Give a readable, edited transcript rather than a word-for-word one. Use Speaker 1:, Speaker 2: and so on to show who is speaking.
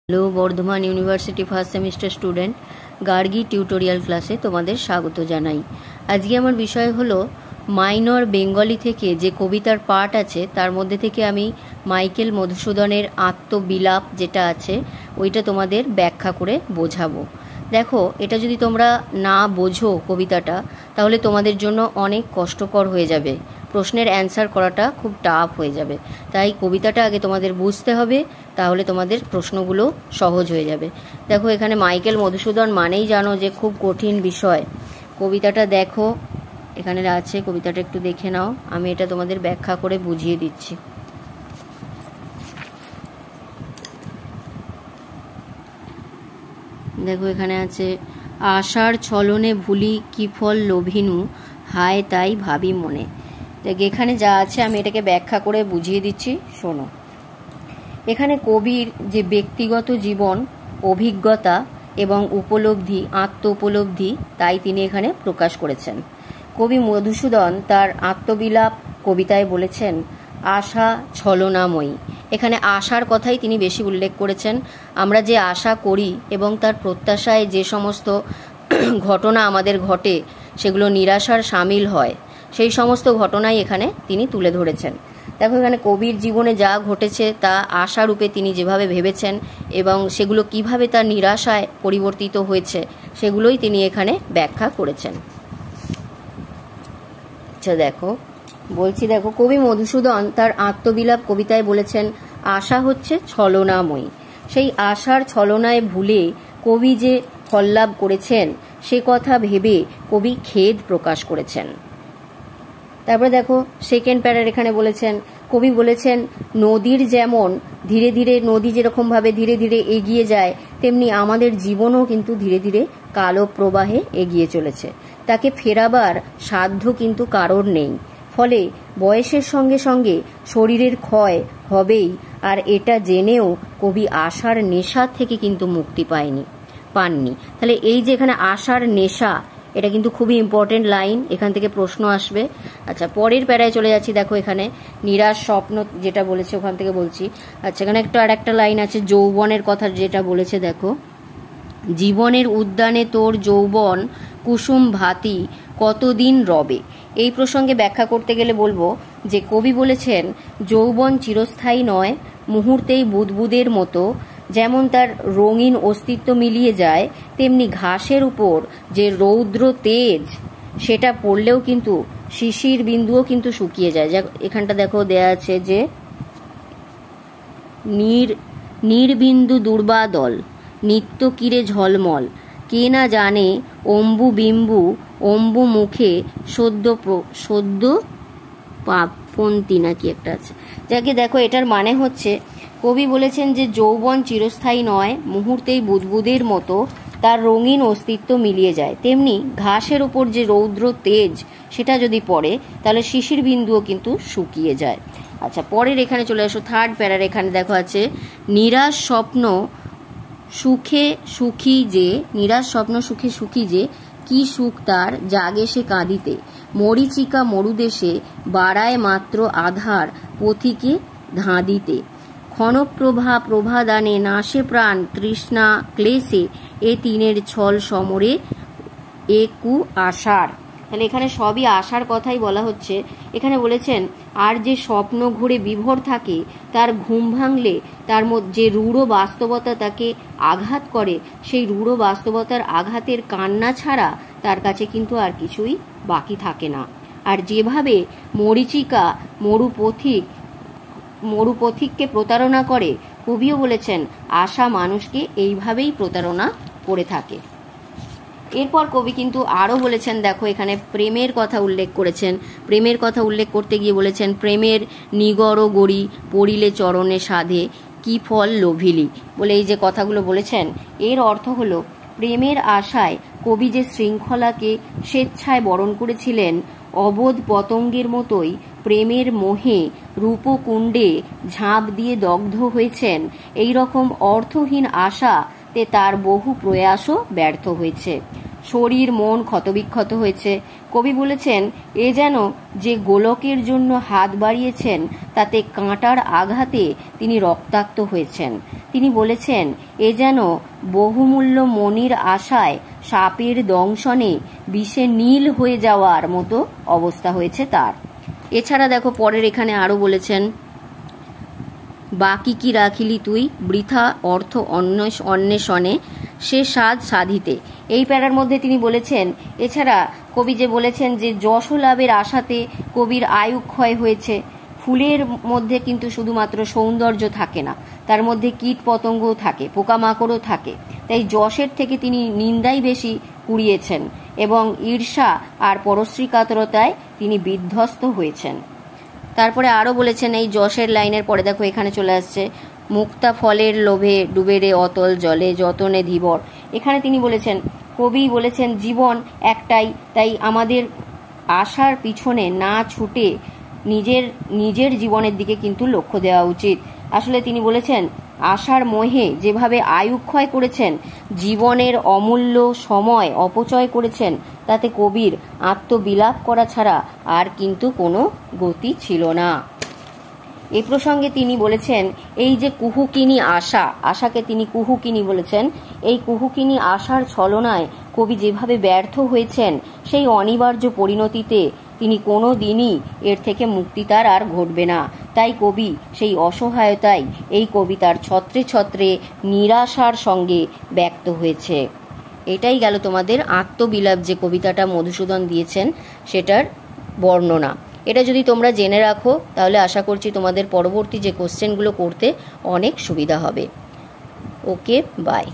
Speaker 1: Hello Bardhaman university first semester student, Gargi tutorial ক্লাসে তোমাদের স্বাগত জানাই। আজকে আমার বিষয় হলো মাইনর বেঙ্গলি থেকে যে কবিতার পার্ট আছে তার মধ্যে থেকে আমি মাইকেল মধুসূদনের আত্মবিলাপ যেটা আছে ওইটা তোমাদের ব্যাখ্যা করে বোঝাবো। দেখো, এটা যদি তোমরা না বোঝো কবিতাটা তাহলে তোমাদের জন্য অনেক কষ্টকর হয়ে যাবে, প্রশ্নের অ্যান্সার করাটা খুব টাফ হয়ে যাবে। তাই কবিতাটা আগে তোমাদের বুঝতে হবে, তাহলে তোমাদের প্রশ্নগুলো সহজ হয়ে যাবে। দেখো, এখানে মাইকেল মধুসূদন মানেই জানো যে খুব কঠিন বিষয়। কবিতাটা দেখো, এখানে আছে, কবিতাটা একটু দেখে নাও, আমি এটা তোমাদের ব্যাখ্যা করে বুঝিয়ে দিচ্ছি। দেখো, এখানে আছে, আশার ছলনে ভুলি কি ফল লোভিনু, হায় তাই ভাবি মনে। দেখ, এখানে যা আছে আমি এটাকে ব্যাখ্যা করে বুঝিয়ে দিচ্ছি, শোনো। এখানে কবির যে ব্যক্তিগত জীবন, অভিজ্ঞতা এবং উপলব্ধি, আত্ম উপলব্ধি, তাই তিনি এখানে প্রকাশ করেছেন। কবি মধুসূদন তার আত্মবিলাপ কবিতায় বলেছেন আশা ছলনাময়ী। এখানে আশার কথাই তিনি বেশি উল্লেখ করেছেন। আমরা যে আশা করি এবং তার প্রত্যাশায় যে সমস্ত ঘটনা আমাদের ঘটে সেগুলো নিরাশার সামিল হয়, সেই সমস্ত ঘটনাই এখানে তিনি তুলে ধরেছেন। দেখো, এখানে কবির জীবনে যা ঘটেছে তা আশারূপে তিনি যেভাবে ভেবেছেন এবং সেগুলো কিভাবে তার নিরাশায় পরিবর্তিত হয়েছে সেগুলোই তিনি এখানে ব্যাখ্যা করেছেন। আচ্ছা, দেখো বলছি, দেখো, কবি মধুসূদন তার আত্মবিলাপ কবিতায় বলেছেন আশা হচ্ছে ছলনাময়ী। সেই আশার ছলনায় ভুলে কবি যে ফললাভ করেছেন সে কথা ভেবে কবি খেদ প্রকাশ করেছেন। তারপরে দেখো, সেকেন্ড প্যারার এখানে বলেছেন, কবি বলেছেন নদীর যেমন ধীরে ধীরে, নদী যেরকমভাবে ধীরে ধীরে এগিয়ে যায় তেমনি আমাদের জীবনও কিন্তু ধীরে ধীরে কালো প্রবাহে এগিয়ে চলেছে। তাকে ফেরাবার সাধ্য কিন্তু কারোর নেই। ফলে বয়সের সঙ্গে সঙ্গে শরীরের ক্ষয় হবেই, আর এটা জেনেও কবি আশার নেশা থেকে কিন্তু মুক্তি পাননি। তাহলে এই যে এখানে আশার নেশা, এটা কিন্তু খুবই ইম্পর্টেন্ট লাইন, এখান থেকে প্রশ্ন আসবে। আচ্ছা, পরের প্যারায় চলে যাচ্ছি। দেখো, এখানে নিরাশ স্বপ্ন যেটা বলেছে ওখান থেকে বলছি। আচ্ছা, এখানে আর একটা লাইন আছে যৌবনের কথা যেটা বলেছে। দেখো, জীবনের উদ্যানে তোর যৌবন কুসুম ভাতি কতদিন রবে। এই প্রসঙ্গে ব্যাখ্যা করতে গেলে বলবো যে কবি বলেছেন যৌবন চিরস্থায়ী নয়, মুহূর্তেই বুদবুদের মতো। যেমন তার রঙিন অস্তিত্ব মিলিয়ে যায়, তেমনি ঘাসের উপর যে রৌদ্র তেজ সেটা পড়লেও কিন্তু শিশির বিন্দুও কিন্তু শুকিয়ে যায়। এখানটা দেখো দেয়া আছে যে নির্বিন্দু দুর্বাদল নিত্য কিরে ঝলমল, কে না জানে অম্বু বিম্বু অম্বু মুখে সদ্য পাপন্তি নাকি একটা আছে। যাকে দেখো, এটার মানে হচ্ছে কবি বলেছেন যে যৌবন চিরস্থায়ী নয়, মুহূর্তেই বুদবুদের মতো তার রঙিন অস্তিত্ব মিলিয়ে যায়, তেমনি ঘাসের উপর যে রৌদ্র তেজ সেটা যদি পড়ে তাহলে শিশির বিন্দুও কিন্তু শুকিয়ে যায়। আচ্ছা, পরের এখানে চলে আসো, থার্ড প্যারার। এখানে দেখো আছে নিরাশ স্বপ্ন সুখে সুখী যে, নিরাশ স্বপ্ন সুখে সুখী যে, কি সুখ তার জাগে সে কাঁদিতে, মরীচিকা মরুদেশে বাড়ায় মাত্র আধার পথিকে ধাঁদিতে, ক্ষণপ্রভা প্রভাদানে নাশে প্রাণ তৃষ্ণা ক্লেশে, এ তিনের ছল সমরে একু আশার। তাহলে এখানে সবই আশার কথাই বলা হচ্ছে। এখানে বলেছেন আর যে স্বপ্ন ঘুরে বিভোর থাকে তার ঘুম ভাঙলে তার মধ্যে যে রূঢ় বাস্তবতা তাকে আঘাত করে, সেই রূঢ় বাস্তবতার আঘাতের কান্না ছাড়া তার কাছে কিন্তু আর কিছুই বাকি থাকে না। আর যেভাবে মরীচিকা মরুপথিককে প্রতারণা করে, কবিও বলেছেন আশা মানুষকে এইভাবেই প্রতারণা করে থাকে। এরপর কবি কিন্তু আরও বলেছেন, দেখো এখানে প্রেমের কথা উল্লেখ করেছেন। প্রেমের কথা উল্লেখ করতে গিয়ে বলেছেন প্রেমের নিগর গড়ি পড়িলে চরণে সাধে কি ফল লোভিলি বলে এই যে কথাগুলো বলেছেন, এর অর্থ হলো প্রেমের আশায় কবি যে শৃঙ্খলাকে স্বেচ্ছায় বরণ করেছিলেন, অবোধ পতঙ্গের মতোই প্রেমের মোহে রূপকুণ্ডে ঝাঁপ দিয়ে দগ্ধ হয়েছেন। এই রকম অর্থহীন আশাতে তার বহু প্রয়াসও ব্যর্থ হয়েছে। শরীর মন ক্ষতবিক্ষত হয়েছে। কবি বলেছেন, এ যেন যে গোলকের জন্য হাত বাড়িয়েছেন তাতে কাঁটার আঘাতে তিনি রক্তাক্ত হয়েছেন। তিনি বলেছেন, এ যেন বহুমূল্য মণির আশায় সাপের দংশনে বিষে নীল হয়ে যাওয়ার মতো অবস্থা হয়েছে তার। এছাড়া দেখো পরের এখানে আরো বলেছেন, বাকি কি রাখিলি তুই বৃথা অর্থ অন্বেষণে সে সাধ সাধিতে। এই প্যারার মধ্যে তিনি বলেছেন, এছাড়া কবি যে বলেছেন যে যশ লাভের আশাতে কবির আয়ু ক্ষয় হয়েছে। ফুলের মধ্যে কিন্তু শুধুমাত্র সৌন্দর্য থাকে না, তার মধ্যে কীট পতঙ্গও থাকে, পোকামাকড়ও থাকে। তাই যশের থেকে তিনি নিন্দাই বেশি কুড়িয়েছেন এবং ঈর্ষা আর পরশ্রী কাতরতায় তিনি বিধ্বস্ত হয়েছেন। তারপরে আরও বলেছেন, এই যশের লাইনের পরে দেখো এখানে চলে আসছে, মুক্তা ফলের লোভে ডুবে রে অতল জলে যতনে ধীবর। এখানে তিনি বলেছেন, কবি বলেছেন জীবন একটাই, তাই আমাদের আশার পিছনে না ছুটে নিজের জীবনের দিকে কিন্তু লক্ষ্য দেওয়া উচিত। আসলে তিনি বলেছেন, আশার মোহে যেভাবে আয়ুক্ষয় করেছেন, জীবনের অমূল্য সময় অপচয় করেছেন, তাতে কবির আত্মবিলাপ করা ছাড়া আর কিন্তু কোনো গতি ছিল না। এই প্রসঙ্গে তিনি বলেছেন, এই যে কুহুকিনী আশাকে তিনি কুহুকিনী বলেছেন, এই কুহুকিনী আশার ছলনায় কবি যেভাবে ব্যর্থ হয়েছেন, সেই অনিবার্য পরিণতিতে তিনি কোনো দিনই এর থেকে মুক্তি তার আর ঘটবে না। তাই কবি সেই অসহায়তাই এই কবিতার ছত্রে ছত্রে নিরাশার সঙ্গে ব্যক্ত হয়েছে। এটাই গেল তোমাদের আত্মবিলাপ যে কবিতাটা মধুসূদন দিয়েছেন সেটার বর্ণনা। এটা যদি তোমরা জেনে রাখো তাহলে আশা করছি তোমাদের পরবর্তী যে কোশ্চেনগুলো করতে অনেক সুবিধা হবে। ওকে, বাই।